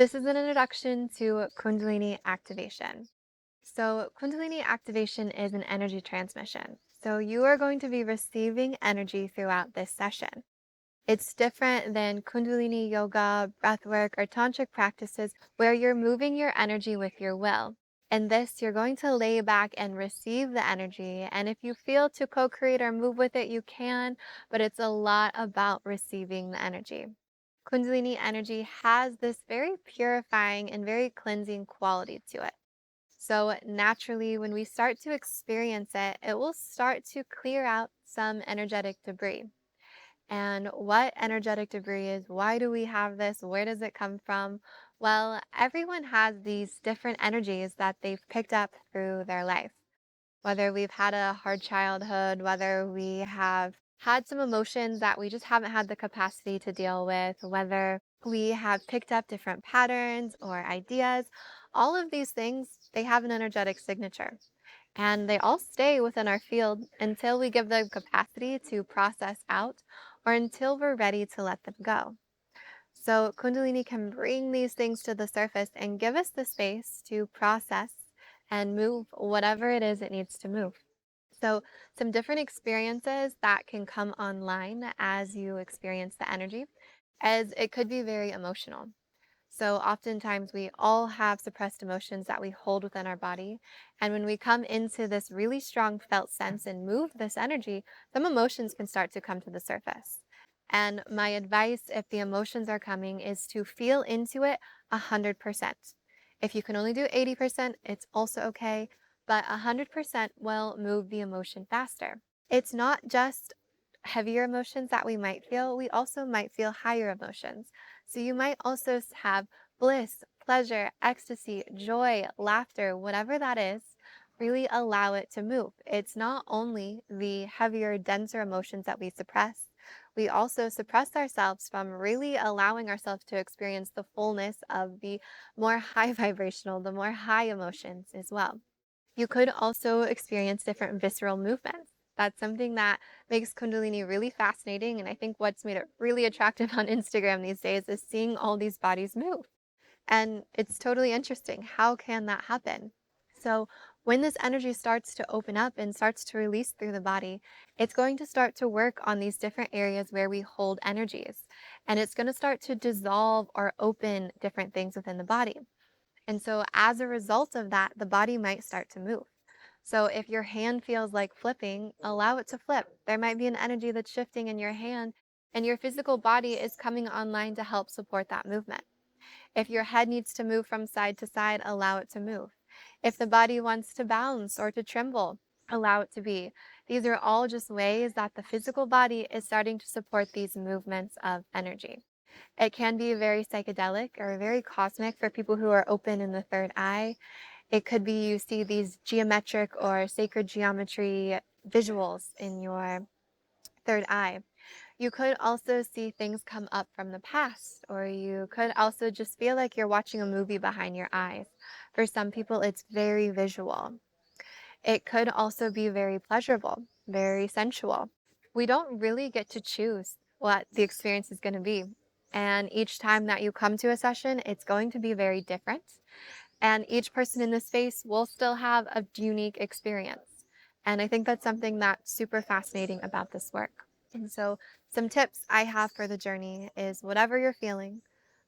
This is an introduction to Kundalini activation. So, Kundalini activation is an energy transmission. So, you are going to be receiving energy throughout this session. It's different than Kundalini yoga, breathwork, or tantric practices where you're moving your energy with your will. In this, you're going to lay back and receive the energy. And if you feel to co create or move with it, you can, but it's a lot about receiving the energy. Kundalini energy has this very purifying and very cleansing quality to it. So, naturally, when we start to experience it, it will start to clear out some energetic debris. And what energetic debris is, why do we have this? Where does it come from? Well, everyone has these different energies that they've picked up through their life, whether we've had a hard childhood, whether we have had some emotions that we just haven't had the capacity to deal with, whether we have picked up different patterns or ideas. All of these things, they have an energetic signature. And they all stay within our field until we give them capacity to process out or until we're ready to let them go. So, Kundalini can bring these things to the surface and give us the space to process and move whatever it is it needs to move. So, some different experiences that can come online as you experience the energy, as it could be very emotional. So, oftentimes we all have suppressed emotions that we hold within our body. And when we come into this really strong felt sense and move this energy, some emotions can start to come to the surface. And my advice, if the emotions are coming, is to feel into it 100%. If you can only do 80%, it's also okay, but 100% will move the emotion faster. It's not just heavier emotions that we might feel, we also might feel higher emotions. So you might also have bliss, pleasure, ecstasy, joy, laughter, whatever that is. Really allow it to move. It's not only the heavier, denser emotions that we suppress, we also suppress ourselves from really allowing ourselves to experience the fullness of the more high vibrational, the more high emotions as well. You could also experience different visceral movements. That's something that makes Kundalini really fascinating. And I think what's made it really attractive on Instagram these days is seeing all these bodies move. And it's totally interesting. How can that happen? So, when this energy starts to open up and starts to release through the body, it's going to start to work on these different areas where we hold energies. And it's going to start to dissolve or open different things within the body. And so, as a result of that, the body might start to move. So, if your hand feels like flipping, allow it to flip. There might be an energy that's shifting in your hand, and your physical body is coming online to help support that movement. If your head needs to move from side to side, allow it to move. If the body wants to bounce or to tremble, allow it to be. These are all just ways that the physical body is starting to support these movements of energy. It can be very psychedelic or very cosmic for people who are open in the third eye. It could be you see these geometric or sacred geometry visuals in your third eye. You could also see things come up from the past, or you could also just feel like you're watching a movie behind your eyes. For some people, it's very visual. It could also be very pleasurable, very sensual. We don't really get to choose what the experience is going to be. And each time that you come to a session, it's going to be very different. And each person in the space will still have a unique experience. And I think that's something that's super fascinating about this work. And so, some tips I have for the journey is whatever you're feeling,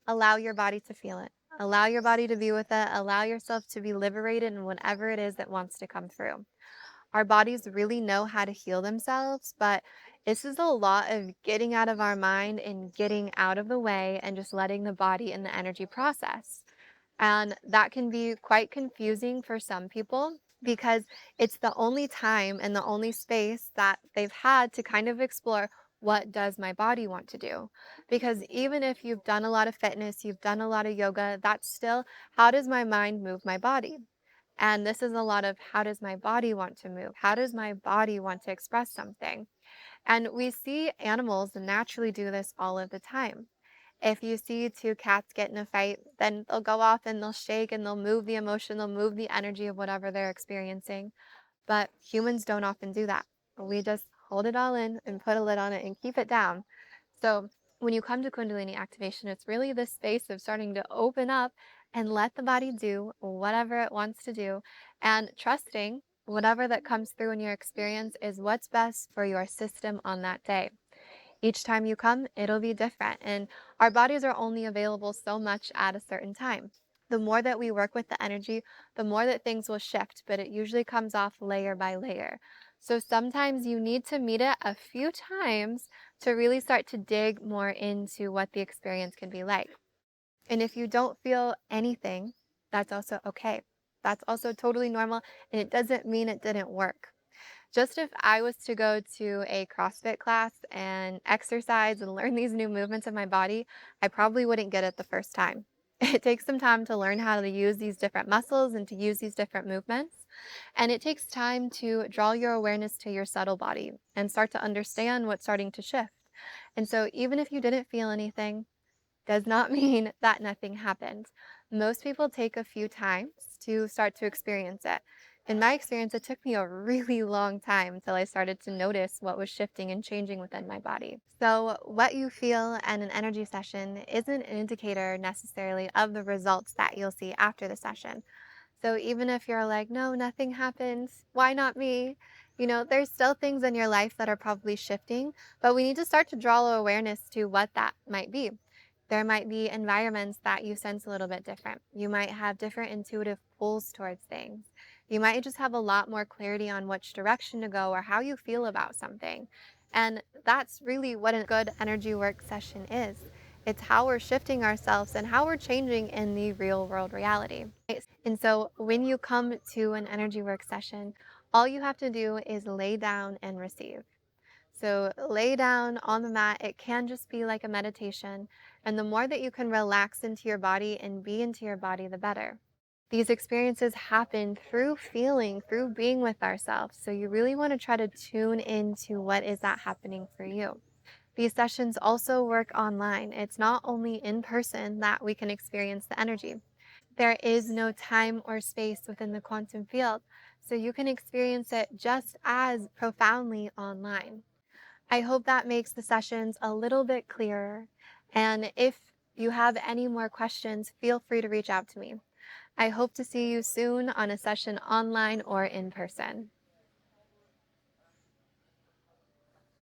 allow your body to feel it. Allow your body to be with it. Allow yourself to be liberated in whatever it is that wants to come through. Our bodies really know how to heal themselves, but this is a lot of getting out of our mind and getting out of the way and just letting the body and the energy process. And that can be quite confusing for some people because it's the only time and the only space that they've had to kind of explore what does my body want to do? Because even if you've done a lot of fitness, you've done a lot of yoga, that's still how does my mind move my body? And this is a lot of how does my body want to move? How does my body want to express something? And we see animals naturally do this all of the time. If you see two cats get in a fight, then they'll go off and they'll shake and they'll move the emotion, they'll move the energy of whatever they're experiencing. But humans don't often do that. We just hold it all in and put a lid on it and keep it down. So When you come to Kundalini activation, it's really this space of starting to open up and let the body do whatever it wants to do, and trusting whatever that comes through in your experience is what's best for your system on that day. Each time you come, it'll be different, and our bodies are only available so much at a certain time. The more that we work with the energy, the more that things will shift, but it usually comes off layer by layer. So sometimes you need to meet it a few times to really start to dig more into what the experience can be like. And if you don't feel anything, that's also okay. That's also totally normal, and it doesn't mean it didn't work. Just if I was to go to a CrossFit class and exercise and learn these new movements in my body, I probably wouldn't get it the first time. It takes some time to learn how to use these different muscles and to use these different movements. And it takes time to draw your awareness to your subtle body and start to understand what's starting to shift. And so, even if you didn't feel anything, does not mean that nothing happened. Most people take a few times to start to experience it. In my experience, it took me a really long time until I started to notice what was shifting and changing within my body. So, what you feel in an energy session isn't an indicator necessarily of the results that you'll see after the session. So even if you're like, no, nothing happens, why not me? There's still things in your life that are probably shifting, but we need to start to draw awareness to what that might be. There might be environments that you sense a little bit different. You might have different intuitive pulls towards things. You might just have a lot more clarity on which direction to go or how you feel about something. And that's really what a good energy work session is. It's how we're shifting ourselves and how we're changing in the real world reality. And so when you come to an energy work session, all you have to do is lay down and receive. So lay down on the mat. It can just be like a meditation. And the more that you can relax into your body and be into your body, the better. These experiences happen through feeling, through being with ourselves. So you really want to try to tune into what is that happening for you. These sessions also work online. It's not only in person that we can experience the energy. There is no time or space within the quantum field, so you can experience it just as profoundly online. I hope that makes the sessions a little bit clearer. And if you have any more questions, feel free to reach out to me. I hope to see you soon on a session online or in person.